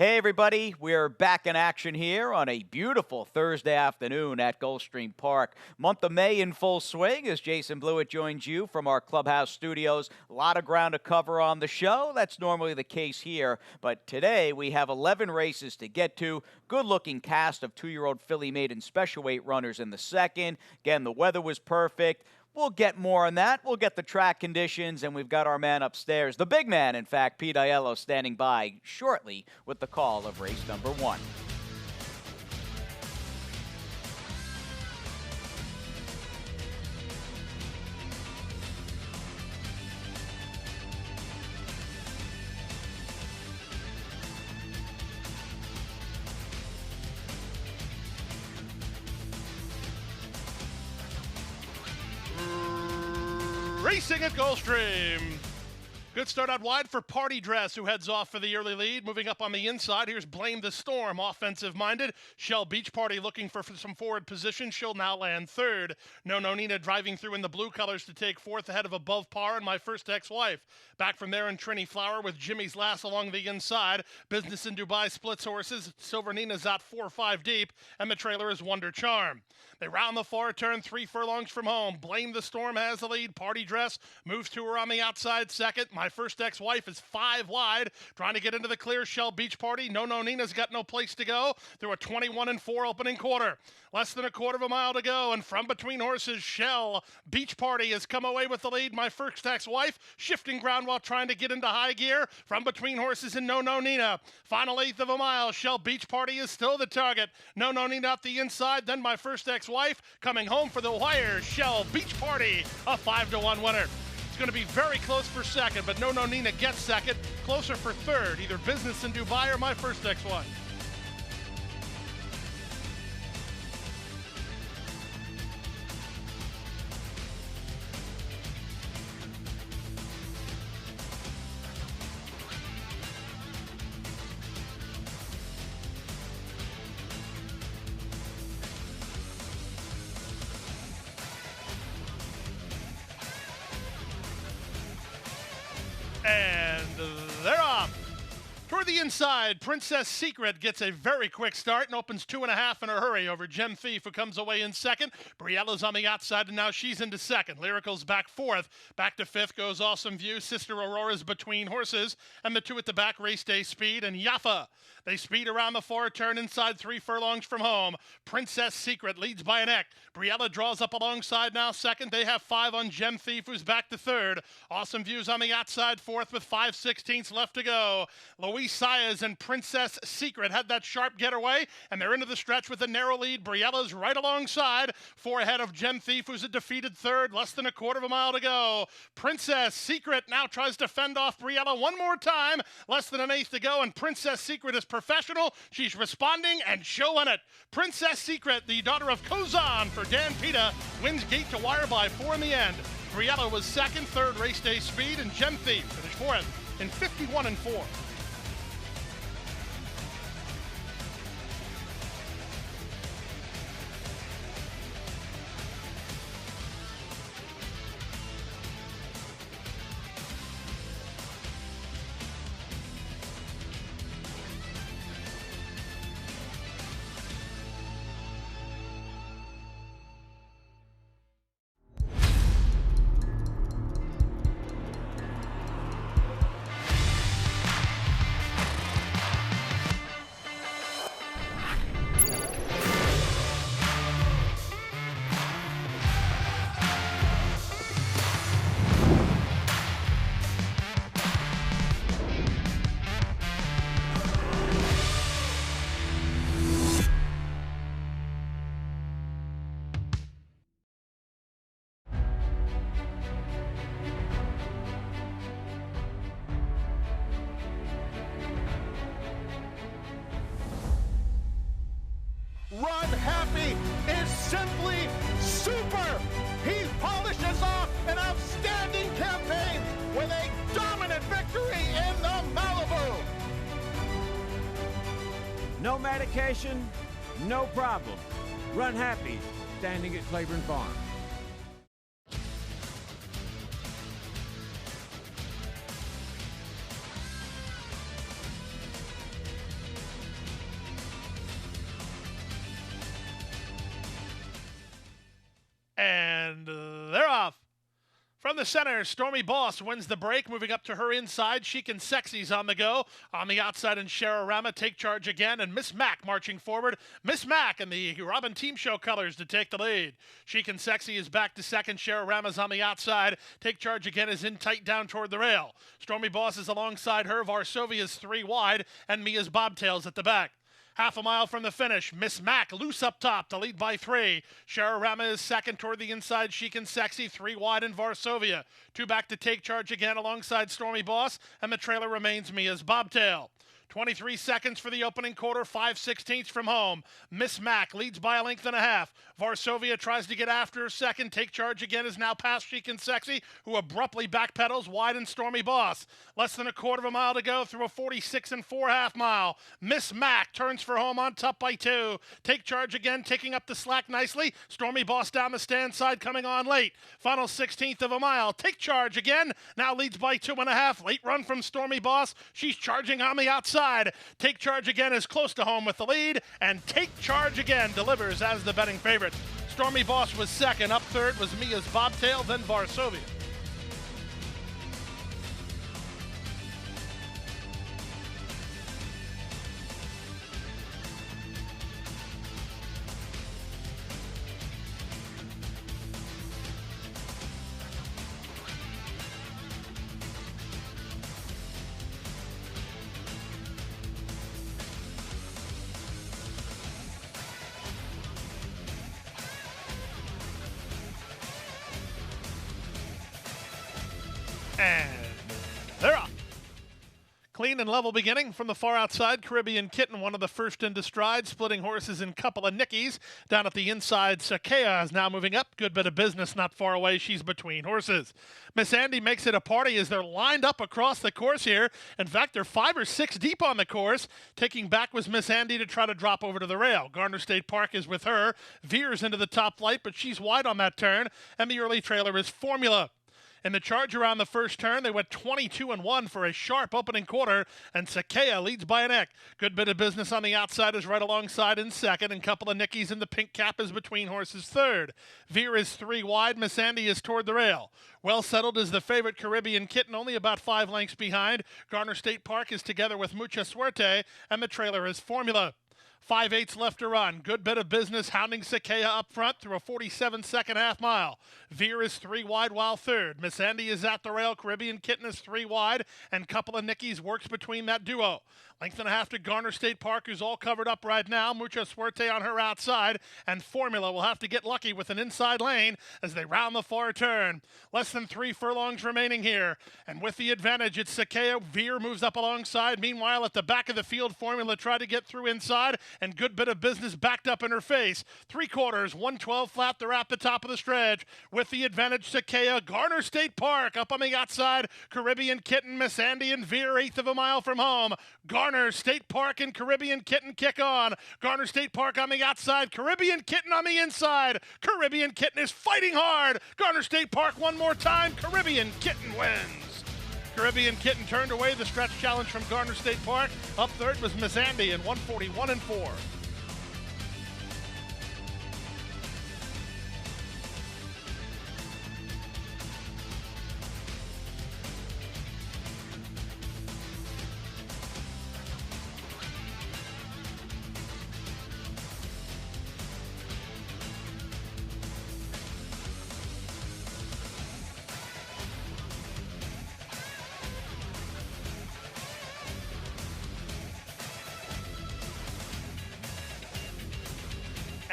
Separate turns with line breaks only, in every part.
Hey, everybody. We're back in action here on a beautiful Thursday afternoon at Gulfstream Park. Month of May in full swing as Jason Blewett joins you from our clubhouse studios. A lot of ground to cover on the show. That's normally the case here. But today we have 11 races to get to. Good-looking cast of 2-year-old filly maiden special weight runners in the second. Again, the weather was perfect. We'll get more on that. We'll get the track conditions, and we've got our man upstairs, the big man, in fact, Pete Aiello, standing by shortly with the call of race number 1.
Racing at Gulfstream. Good start out wide for Party Dress, who heads off for the early lead. Moving up on the inside, here's Blame the Storm, offensive-minded. Shell Beach Party looking for some forward position. She'll now land third. No Nina driving through in the blue colors to take fourth ahead of Above Par and My First Ex-Wife. Back from there in Trini Flower with Jimmy's Last along the inside. Business in Dubai splits horses. Silver Nina's out 4-5 deep, and the trailer is Wonder Charm. They round the far turn 3 furlongs from home. Blame the Storm has the lead. Party Dress moves to her on the outside second. My First Ex-Wife is 5 wide, trying to get into the clear. Shell Beach Party. No Nina's got no place to go through a 21-4 opening quarter. Less than a quarter of a mile to go, and from between horses, Shell Beach Party has come away with the lead. My First Ex-Wife shifting ground while trying to get into high gear. From between horses and No Nina. Final eighth of a mile. Shell Beach Party is still the target. No Nina out the inside. Then My First Ex-Wife coming home for the wire. Shell Beach Party, a 5-1 winner. It's going to be very close for second, but No Nina gets second. Closer for third, either Business in Dubai or My First Ex-Wife. And they're off. Toward the inside, Princess Secret gets a very quick start and opens 2.5 in a hurry over Gem Thief, who comes away in second. Briella's on the outside, and now she's into second. Lyrical's back fourth. Back to fifth goes Awesome View. Sister Aurora's between horses. And the two at the back, Race Day Speed and Yaffa. They speed around the far turn inside 3 furlongs from home. Princess Secret leads by an neck. Briella draws up alongside now second. They have 5 on Gem Thief, who's back to third. Awesome View's on the outside fourth with 5/16 left to go. Luis Saez and Princess Secret had that sharp getaway, and they're into the stretch with a narrow lead. Briella's right alongside, 4 ahead of Gem Thief, who's a defeated third. Less than a quarter of a mile to go. Princess Secret now tries to fend off Briella one more time. Less than an eighth to go, and Princess Secret is professional. She's responding and showing it. Princess Secret, the daughter of Kozan for Dan Pita, wins gate to wire by 4 in the end. Briella was second, third Race Day Speed, and Gem Thief finished fourth in 51-4.
Run Happy is simply super. He polishes off an outstanding campaign with a dominant victory in the Malibu.
No medication, no problem. Run Happy, standing at Claiborne Farm.
From the center, Stormy Boss wins the break, moving up to her inside. Chic and Sexy's on the go. On the outside, and Shararama take charge again, and Miss Mac marching forward. Miss Mac in the Robin Team Show colors to take the lead. Chic and Sexy is back to second. Shararama's on the outside. Take charge again is in tight down toward the rail. Stormy Boss is alongside her. Varsovia's 3 wide, and Mia's Bobtails at the back. Half a mile from the finish, Miss Mac loose up top to lead by 3. Shararama is second toward the inside. Chic and Sexy, 3 wide, and Varsovia. 2 back to take charge again alongside Stormy Boss, and the trailer remains Mia's Bobtail. 23 seconds for the opening quarter, 5/16 from home. Miss Mac leads by a length and a half. Varsovia tries to get after her second. Take charge again is now past Chic and Sexy, who abruptly backpedals wide and Stormy Boss. Less than a quarter of a mile to go through a 46 4 half mile. Miss Mac turns for home on top by 2. Take charge again, taking up the slack nicely. Stormy Boss down the stand side coming on late. Final 16th of a mile. Take charge again. Now leads by 2.5. Late run from Stormy Boss. She's charging on the outside. Take charge again is close to home with the lead, and Take Charge again delivers as the betting favorite. Stormy Boss was second. Up third was Mia's Bobtail, then Varsovia. And they're off. Clean and level beginning from the far outside. Caribbean Kitten, one of the first into stride, splitting horses in couple of nickies. Down at the inside, Sakea is now moving up. Good bit of business not far away. She's between horses. Miss Andy makes it a party as they're lined up across the course here. In fact, they're 5 or 6 deep on the course. Taking back was Miss Andy to try to drop over to the rail. Garner State Park is with her. Veers into the top flight, but she's wide on that turn. And the early trailer is Formula. In the charge around the first turn, they went 22-1 for a sharp opening quarter, and Sakea leads by a neck. Good bit of business on the outside is right alongside in second, and couple of nickies in the pink cap is between horses third. Veer is 3 wide, Miss Andy is toward the rail. Well settled is the favorite Caribbean Kitten, only about 5 lengths behind. Garner State Park is together with Mucha Suerte, and the trailer is Formula. 5/8 left to run. Good bit of business hounding Sakea up front through a 47-second half mile. Veer is 3 wide while third. Miss Andy is at the rail. Caribbean Kitten is 3 wide, and couple of nickies works between that duo. Length and a half to Garner State Park, who's all covered up right now. Mucha Suerte on her outside, and Formula will have to get lucky with an inside lane as they round the far turn. Less than 3 furlongs remaining here, and with the advantage, it's Sakea. Veer moves up alongside. Meanwhile, at the back of the field, Formula tried to get through inside, and good bit of business backed up in her face. 3/4, 112 flat. They're at the top of the stretch. With the advantage, Sakea. Garner State Park up on the outside. Caribbean Kitten, Miss Andy, and Veer 1/8 of a mile from home. Garner State Park and Caribbean Kitten kick on. Garner State Park on the outside. Caribbean Kitten on the inside. Caribbean Kitten is fighting hard. Garner State Park one more time. Caribbean Kitten wins. Caribbean Kitten turned away the stretch challenge from Garner State Park. Up third was Miss Andy in 141 4.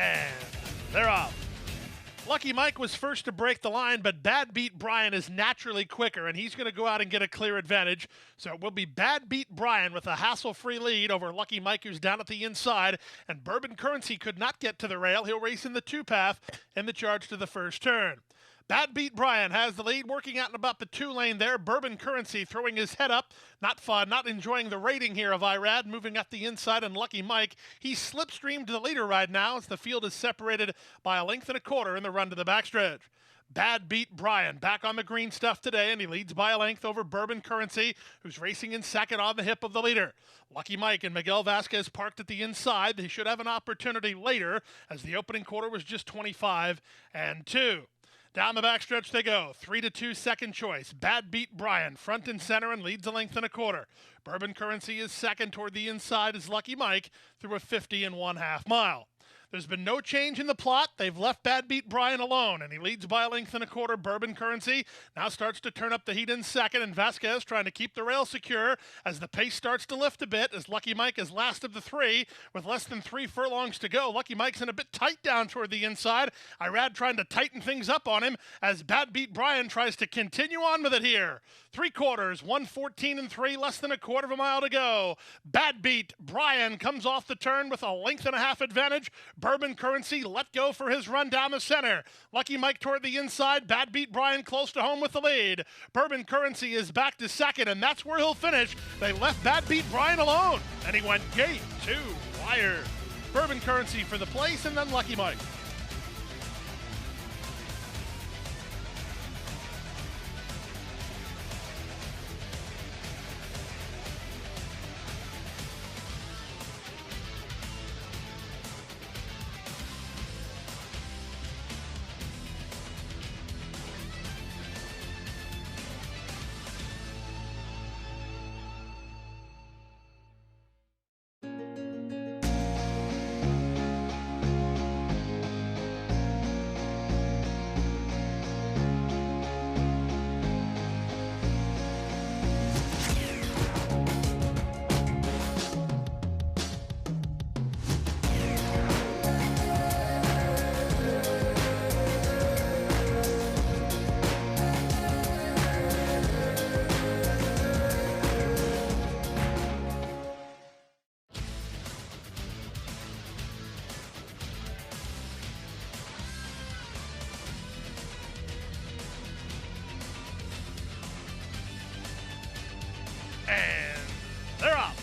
And they're off. Lucky Mike was first to break the line, but Bad Beat Brian is naturally quicker, and he's going to go out and get a clear advantage. So it will be Bad Beat Brian with a hassle-free lead over Lucky Mike, who's down at the inside. And Bourbon Currency could not get to the rail. He'll race in the 2-path in the charge to the first turn. Bad Beat Brian has the lead, working out in about the 2 lane there. Bourbon Currency throwing his head up. Not fun, not enjoying the rating here of Irad, moving up the inside, and Lucky Mike. He's slipstreamed to the leader right now as the field is separated by a length and a quarter in the run to the backstretch. Bad Beat Brian back on the green stuff today, and he leads by a length over Bourbon Currency, who's racing in second on the hip of the leader. Lucky Mike and Miguel Vasquez parked at the inside. They should have an opportunity later, as the opening quarter was just 25 2. Down the backstretch they go. 3-2 second choice. Bad Beat Brian, front and center, and leads a length and a quarter. Bourbon Currency is second. Toward the inside is Lucky Mike through a 50 1/2 mile. There's been no change in the plot. They've left Bad Beat Brian alone, and he leads by a length and a quarter. Bourbon Currency now starts to turn up the heat in second, and Vasquez trying to keep the rail secure as the pace starts to lift a bit, as Lucky Mike is last of the three with less than 3 furlongs to go. Lucky Mike's in a bit tight down toward the inside. Irad trying to tighten things up on him as Bad Beat Brian tries to continue on with it here. 3/4, 1:14 3, less than a quarter of a mile to go. Bad Beat Brian comes off the turn with a length and a half advantage. Bourbon Currency let go for his run down the center. Lucky Mike toward the inside. Bad Beat Brian close to home with the lead. Bourbon Currency is back to second, and that's where he'll finish. They left Bad Beat Brian alone, and he went gate to wire. Bourbon Currency for the place, and then Lucky Mike. And they're up.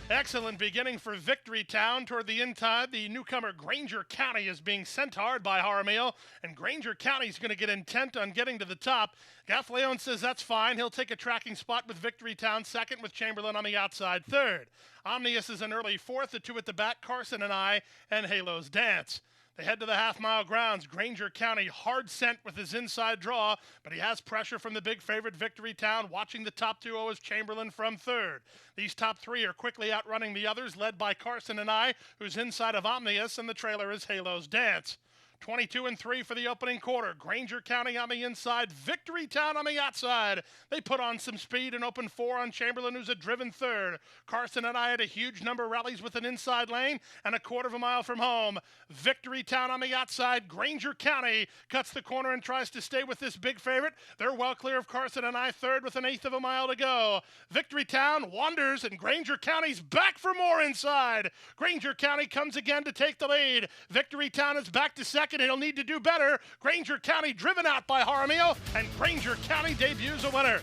Excellent beginning for Victory Town. Toward the inside, the newcomer Granger County is being sent hard by Jaramillo, and Granger County is going to get intent on getting to the top. Gaffleon says that's fine. He'll take a tracking spot with Victory Town second, with Chamberlain on the outside third. Omnius is an early fourth, the two at the back, Carson and I, and Halo's Dance. They head to the half-mile grounds. Granger County hard sent with his inside draw, but he has pressure from the big favorite Victory Town. Watching the top duo is Chamberlain from third. These top three are quickly outrunning the others, led by Carson and I, who's inside of Omnius, and the trailer is Halo's Dance. 22 3 for the opening quarter. Granger County on the inside, Victory Town on the outside. They put on some speed and open 4 on Chamberlain, who's a driven third. Carson and I had a huge number rallies with an inside lane and a quarter of a mile from home. Victory Town on the outside. Granger County cuts the corner and tries to stay with this big favorite. They're well clear of Carson and I third with an eighth of a mile to go. Victory Town wanders, and Granger County's back for more inside. Granger County comes again to take the lead. Victory Town is back to second. He'll need to do better. Granger County driven out by Jaramillo, and Granger County debuts a winner.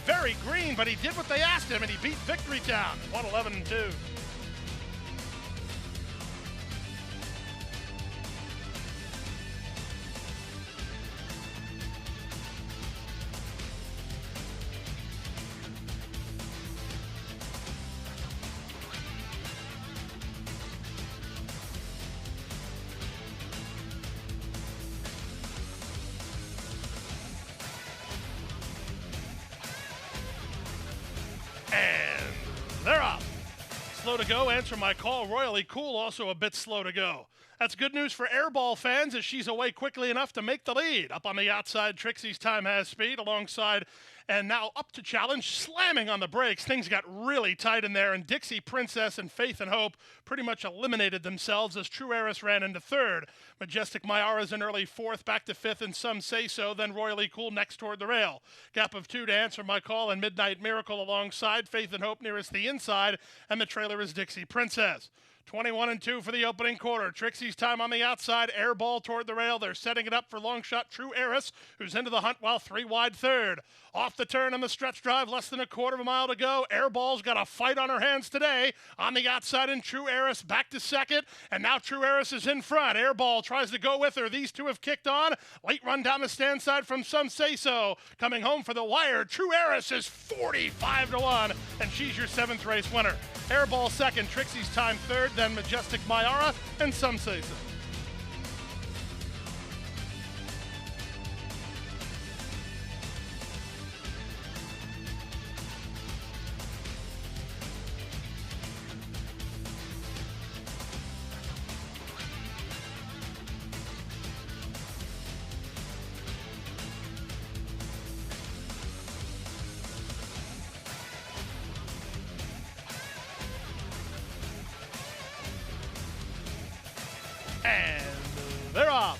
Very green, but he did what they asked him, and he beat Victory Town 111-2. And they're up. Slow to go, answer my call. Royally Cool also a bit slow to go. That's good news for Airball fans, as she's away quickly enough to make the lead. Up on the outside, Trixie's Time Has Speed alongside, and now up to challenge, slamming on the brakes. Things got really tight in there, and Dixie Princess and Faith and Hope pretty much eliminated themselves as True Heiress ran into third. Majestic Mayara's an early fourth, back to fifth, and Some Say So, then Royally Cool next toward the rail. Gap of 2 to answer my call, and Midnight Miracle alongside, Faith and Hope nearest the inside, and the trailer is Dixie Princess. 21-2 for the opening quarter. Trixie's Time on the outside, airball toward the rail. They're setting it up for long shot True Heiress, who's into the hunt while 3 wide third. Off the turn on the stretch drive, less than a quarter of a mile to go. Airball's got a fight on her hands today. On the outside, and True Heiress back to second, and now True Heiress is in front. Airball tries to go with her. These two have kicked on. Late run down the stand side from Some Say So. Coming home for the wire, True Heiress is 45-1, and she's your 7th race winner. Airball second, Trixie's Time third, then Majestic Mayara, and Some Say So. And they're off.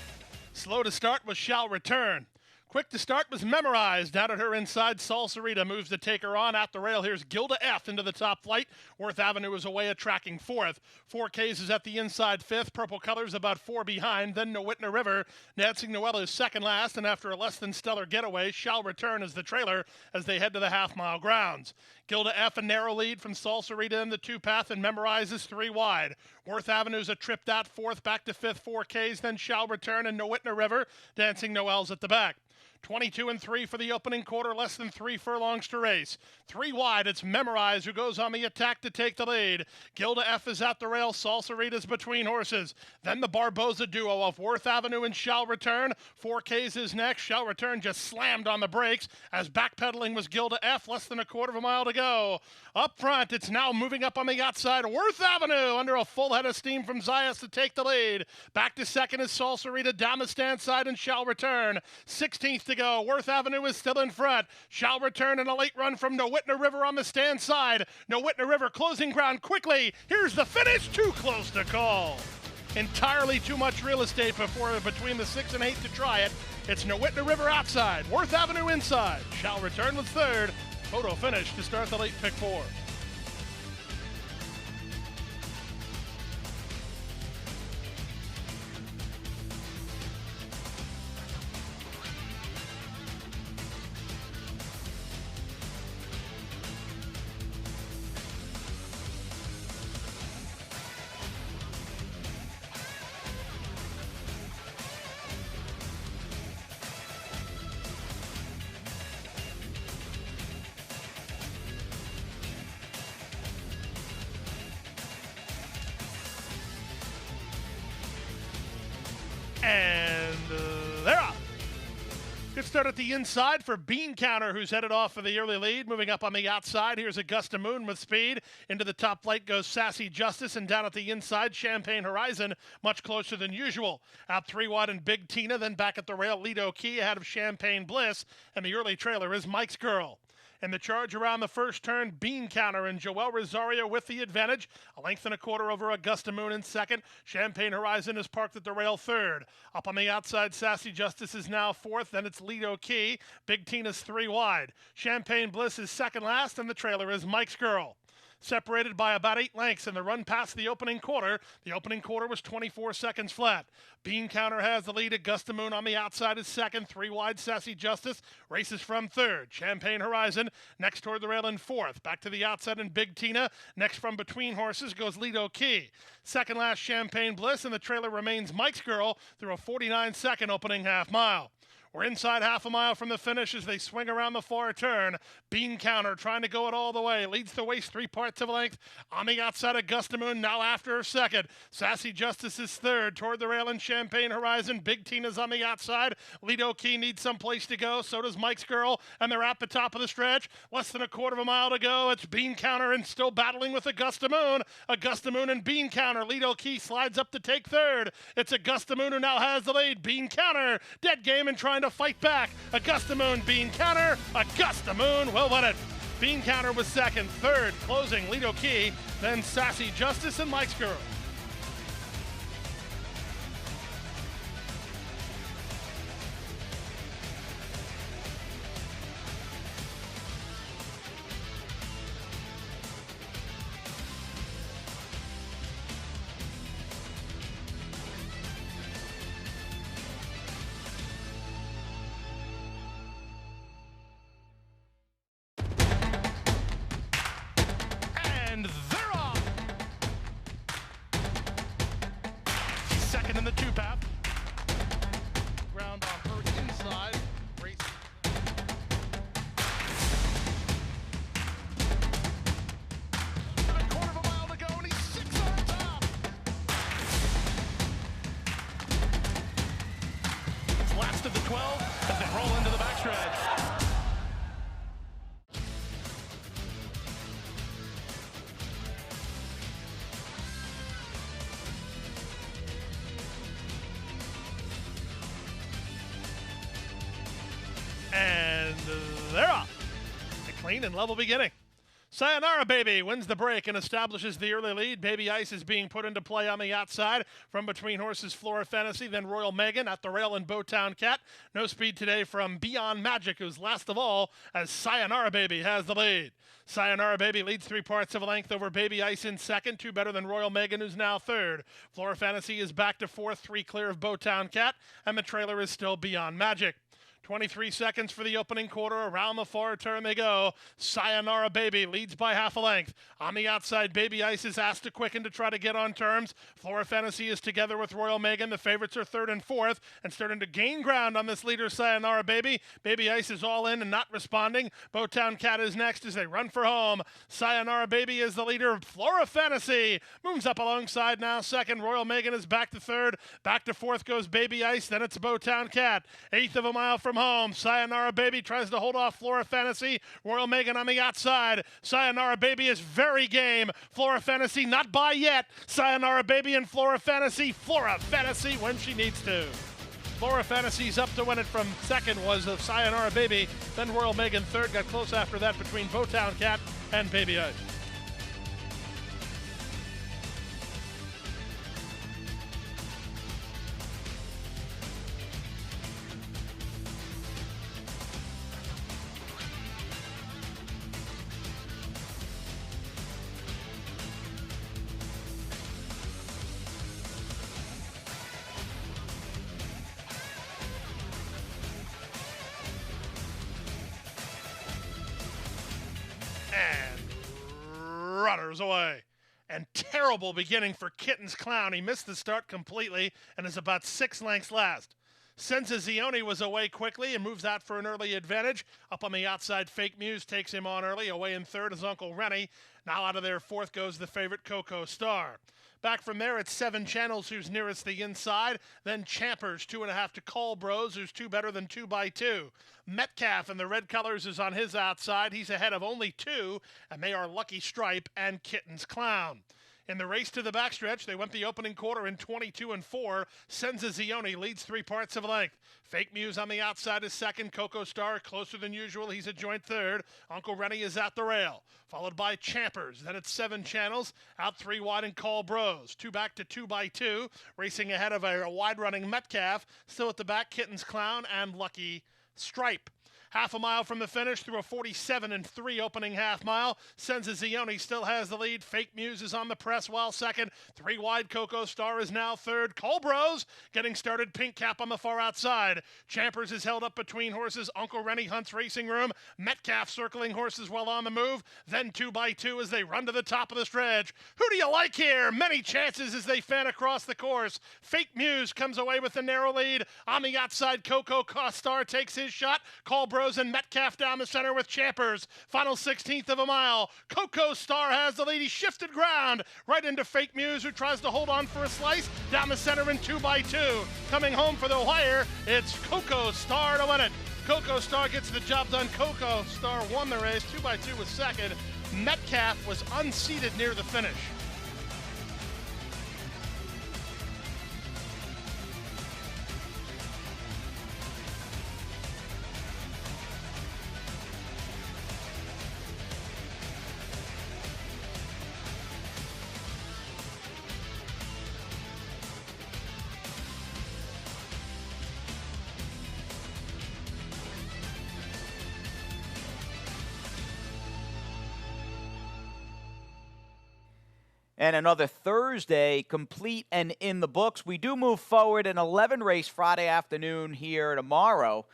Slow to start was Shall Return. Quick to start was Memorized. Down at her inside, Salsarita moves to take her on. At the rail, here's Gilda F. into the top flight. Worth Avenue is away at tracking fourth. 4Ks is at the inside fifth. Purple Colors about 4 behind. Then Nowitna River. Dancing Noella is second last. And after a less than stellar getaway, Shall Return is the trailer as they head to the half-mile grounds. Gilda F. a narrow lead from Salsarita in the two-path, and Memorize is 3 wide. Worth Avenue's a trip out fourth, back to fifth, 4Ks, then Shall Return and Nowitna River. Dancing Noel's at the back. 22 and 3 for the opening quarter, less than 3 furlongs to race. 3 wide, it's Memorize who goes on the attack to take the lead. Gilda F. is at the rail, Salsarita's between horses. Then the Barboza duo of Worth Avenue and Shall Return. 4Ks is next. Shall Return just slammed on the brakes as backpedaling was Gilda F. Less than a quarter of a mile to go. Up front, it's now moving up on the outside. Worth Avenue under a full head of steam from Zayas to take the lead. Back to second is Salsarita down the stand side and Shall Return. 16th to go. Worth Avenue is still in front. Shall Return and a late run from Nowitna River on the stand side. Nowitna River closing ground quickly. Here's the finish. Too close to call. Entirely too much real estate between the 6 and 8 to try it. It's Nowitna River outside. Worth Avenue inside. Shall Return was third. Photo finish to start the late pick 4. And they're off. Good start at the inside for Bean Counter, who's headed off for the early lead. Moving up on the outside, here's Augusta Moon with speed. Into the top flight goes Sassy Justice, and down at the inside, Champagne Horizon, much closer than usual. Out 3 wide and Big Tina, then back at the rail, Lido Key ahead of Champagne Bliss, and the early trailer is Mike's Girl. And the charge around the first turn, Bean Counter and Joel Rosario with the advantage. A length and a quarter over Augusta Moon in second. Champagne Horizon is parked at the rail third. Up on the outside, Sassy Justice is now fourth. Then it's Lido Key. Big Tina's 3 wide. Champagne Bliss is second last, and the trailer is Mike's Girl. Separated by about 8 lengths in the run past the opening quarter. The opening quarter was 24 seconds flat. Bean Counter has the lead. Augusta Moon on the outside is second. 3 wide, Sassy Justice races from third. Champagne Horizon next toward the rail in fourth. Back to the outside in Big Tina. Next from between horses goes Lido Key. Second last, Champagne Bliss, and the trailer remains Mike's Girl through a 49-second opening half mile. We're inside half a mile from the finish as they swing around the far turn. Bean Counter trying to go it all the way. Leads the waist 3 parts of a length. On the outside, Augusta Moon now after her second. Sassy Justice is third. Toward the rail in Champagne Horizon. Big Tina's on the outside. Lido Key needs some place to go. So does Mike's Girl. And they're at the top of the stretch. Less than a quarter of a mile to go. It's Bean Counter and still battling with Augusta Moon. Augusta Moon and Bean Counter. Lido Key slides up to take third. It's Augusta Moon who now has the lead. Bean Counter dead game and trying to fight back. Augusta Moon, Bean Counter. Augusta Moon will win it. Bean Counter was second. Third, closing, Lido Key. Then Sassy Justice and Mike's Girl. And they're off. Second in the 2-path. Ground on her inside. Race. A quarter of a mile to go, and he's 6 on top. It's last of the 12 as they roll into the backstretch. And they're off. A clean and level beginning. Sayonara Baby wins the break and establishes the early lead. Baby Ice is being put into play on the outside from between horses Flora Fantasy, then Royal Megan at the rail and Bowtown Cat. No speed today from Beyond Magic, who's last of all, as Sayonara Baby has the lead. Sayonara Baby leads 3 parts of a length over Baby Ice in second, 2 better than Royal Megan, who's now third. Flora Fantasy is back to fourth, 3 clear of Bowtown Cat, and the trailer is still Beyond Magic. 23 seconds for the opening quarter. Around the far turn they go. Sayonara Baby leads by half a length. On the outside, Baby Ice is asked to quicken to try to get on terms. Flora Fantasy is together with Royal Megan. The favorites are third and fourth and starting to gain ground on this leader, Sayonara Baby. Baby Ice is all in and not responding. Bowtown Cat is next as they run for home. Sayonara Baby is the leader. Flora Fantasy moves up alongside now second. Royal Megan is back to third. Back to fourth goes Baby Ice. Then it's Bowtown Cat. Eighth of a mile from home. Sayonara Baby tries to hold off Flora Fantasy. Royal Megan on the outside. Sayonara Baby is very game. Flora Fantasy not by yet. Sayonara Baby and Flora Fantasy. Flora Fantasy when she needs to. Flora Fantasy's up to win it from second was of Sayonara Baby. Then Royal Megan third. Got close after that between Bowtown Cat and Baby Ice. And runners away. And terrible beginning for Kitten's Clown. He missed the start completely and is about 6 lengths last. Sensazione was away quickly and moves out for an early advantage. Up on the outside, Fake Muse takes him on early. Away in third is Uncle Rennie. Now out of there, fourth goes the favorite Coco Star. Back from there, it's 7 Channels, who's nearest the inside. Then Champers, 2.5 to Call Bros, who's 2 better than 2x2. Metcalf in the red colors is on his outside. He's ahead of only 2, and they are Lucky Stripe and Kitten's Clown. In the race to the backstretch, they went the opening quarter in 22 and 4. Sensazione leads 3 parts of a length. Fake Muse on the outside is second. Coco Star closer than usual. He's a joint third. Uncle Rennie is at the rail, followed by Champers. Then it's 7 Channels, out 3 wide and Call Bros. 2 back to 2x2, racing ahead of a wide-running Metcalf. Still at the back, Kitten's Clown and Lucky Stripe. Half a mile from the finish through a 47 and 3 opening half mile. Sensazione still has the lead. Fake Muse is on the press while second. 3 wide, Coco Star is now third. Colbros getting started. Pink Cap on the far outside. Champers is held up between horses. Uncle Rennie hunts Racing Room. Metcalf circling horses well on the move. Then 2x2 as they run to the top of the stretch. Who do you like here? Many chances as they fan across the course. Fake Muse comes away with the narrow lead. On the outside, Coco Star takes his shot. Colbros and Metcalf down the center with Champers. Final 16th of a mile. Coco Star has the lead. He shifted ground right into Fake Muse, who tries to hold on for a slice. Down the center in 2x2. Coming home for the wire, it's Coco Star to win it. Coco Star gets the job done. Coco Star won the race. 2x2 was second. Metcalf was unseated near the finish.
And another Thursday complete and in the books. We do move forward an 11 race Friday afternoon here tomorrow,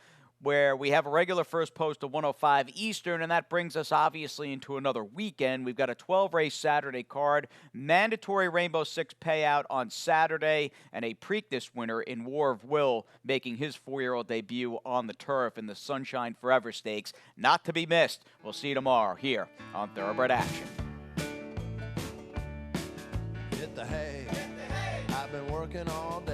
where we have a regular first post of 105 Eastern, and that brings us obviously into another weekend. We've got a 12-race Saturday card, mandatory Rainbow Six payout on Saturday, and a Preakness winner in War of Will making his 4-year-old debut on the turf in the Sunshine Forever Stakes. Not to be missed. We'll see you tomorrow here on Thoroughbred Action.
Hit the hay. I've been working all day.